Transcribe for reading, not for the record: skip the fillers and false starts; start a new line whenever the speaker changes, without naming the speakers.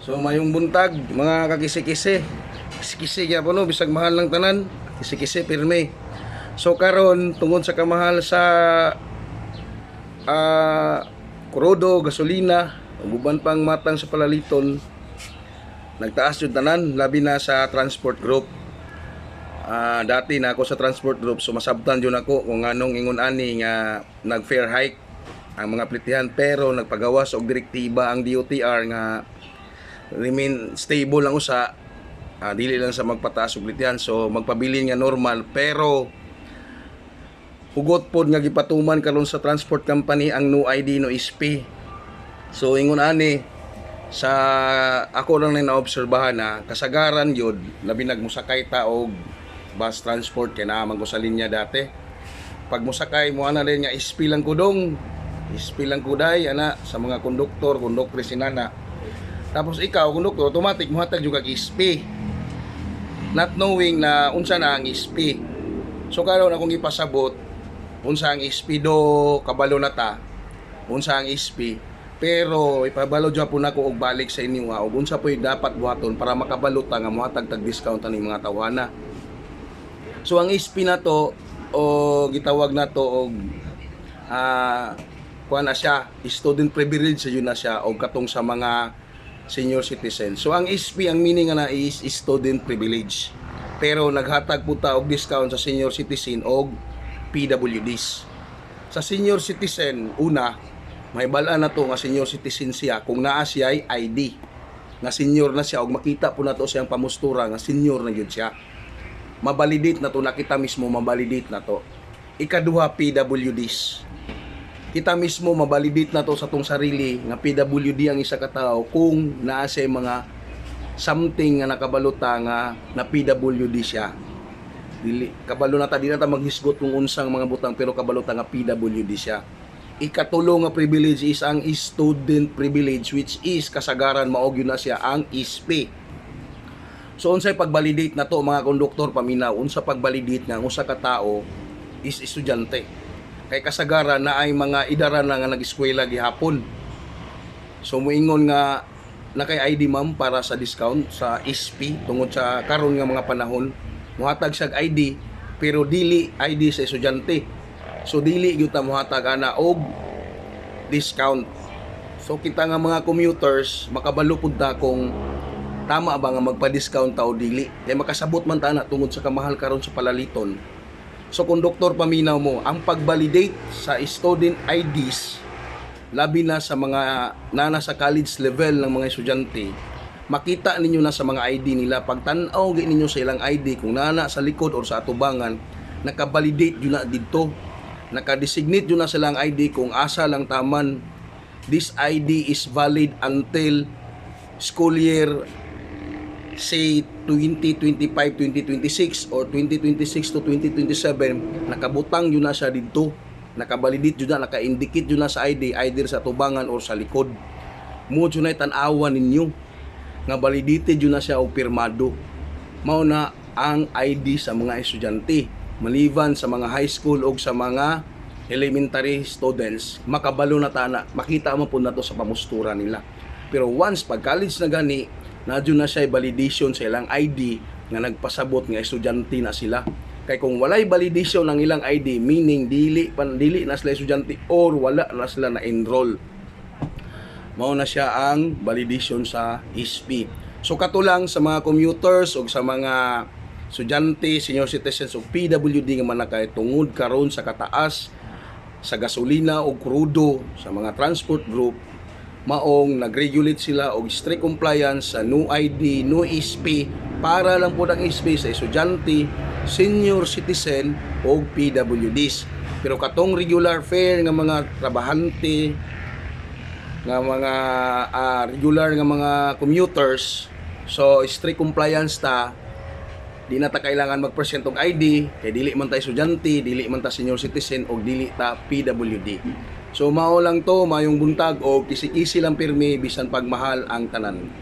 So mayong buntag mga kakisi-kisi. Kisi-kisi gyapon no bisag mahal lang tanan. Kisi-kisi pirmi. So karon tungod sa kamahal sa krudo, gasolina, ug uban pang matang sa palaliton, nagtaas yung tanan labi na sa transport group. Dati na ako sa transport group, so masabtan yun ako kung anong ingon ani nga nag-fare hike ang mga plitihan, pero nagpagawas og direktiba ang DOTR nga remain stable lang usa, dili lang sa magpataas og plitihan, so magpabilin nga normal, pero hugot pod nga gipatuman karon sa transport company ang no ID no SP. So ingon ani sa ako lang na naobserbahan na kasagaran yun labi nagmusakay ta og bus transport kay naa man ko sa linya dati. Pag musakay mo ana rin nga SP lang kudong, SP lang kuday ana sa mga konduktor sinana. Tapos ikaw konduktor automatic mohatag jud kag SP. Not knowing na unsa na ang SP. So karon akong ipasabot unsa ang SP do kabalo na ta. Unsa ang SP. Pero ipabalo jud po nako og balik sa inyo nga og unsa po'y dapat buhaton para makabalo ta nga mohatag tag discount aning mga tawana. So ang SP na to o gitawag na to og kuha na siya, student privilege sa yun na siya o katong sa mga senior citizen. So ang SP ang meaning na is student privilege. Pero naghatag po ta og discount sa senior citizen og PWDs. Sa senior citizen, una, may balaan na to nga senior citizen siya kung naa siya ay ID. Nga senior na siya og makita po na to siyang pamustura nga senior na yun siya. Mabalidate na to, nakita mismo mabalidate na to. Ikaduha, PWDs. Kita mismo mabalidate na to sa tong sarili nga PWD ang isa ka tawo kung naa siya mga something nga nakabalota nga na PWD siya. Dili kabalo na ta, di na ta maghisgot kung unsang mga butang, pero kabalota nga PWD siya. Ikatulo nga privilege is ang student privilege, which is kasagaran maog yun na siya ang SP. So unsay pagbalidate na to mga konduktor paminaw, unsa pagbalidate nga usa ka tawo is estudyante. Kay kasagaran na ay mga idara na nga nag-eskwela gihapon. So moingon nga na kay ID ma'am para sa discount sa SP tungod sa karon nga mga panahon, muhatag siyag ID pero dili ID sa estudyante. So dili gyud ta mohatag ana og discount. So kita nga mga commuters makabalo pud ta kung tama ba nga magpa-discount ta o dili. Kay makasabot man ta na tungod sa kamahal karon sa palaliton. So konduktor paminaw mo, ang pagvalidate sa student IDs labi na sa mga nana sa college level ng mga estudyante, makita ninyo na sa mga ID nila, pag tan-aw ninyo sa ilang ID kung nana sa likod or sa atubangan, naka-validate yun na dito, naka-designate yun na silang ID kung asa lang taman. This ID is valid until school year say 2025-2026 or 2026 to 2027, nakabutang yun na siya dito, nakabalidate yun na, naka-indicate yun na sa ID, either sa tubangan or sa likod. Mo yun na tan-awan ninyo nga validated yun na siya o pirmado. Mao na ang ID sa mga estudyante, maliban sa mga high school o sa mga elementary students, makabalo na tana, makita mo po na to sa pamustura nila. Pero once pag college na gani, nadyo na siya validation sa ilang ID nga nagpasabot nga estudyante na sila. Kay kung walay validation ng ilang ID, meaning dili na sila estudyante or wala na sila na enroll, mao na siya ang validation sa SP. So katulang sa mga commuters o sa mga estudyante, senior citizens o PWD nga manakay tungod karon sa kataas sa gasolina o krudo sa mga transport group, maong nag-regulate sila og strict compliance sa no ID, no SP, para lang po ang SP sa estudyante, senior citizen o PWDs. Pero katong regular fare nga mga trabahante, nga mga regular nga mga commuters, so strict compliance ta, di na ta kailangan mag-present og ID, kay dili man ta estudyante, dili man ta senior citizen o dili ta PWD. So mao lang to, mayong buntag o kisi-kisi lang pirmi bisan pagmahal ang tanan.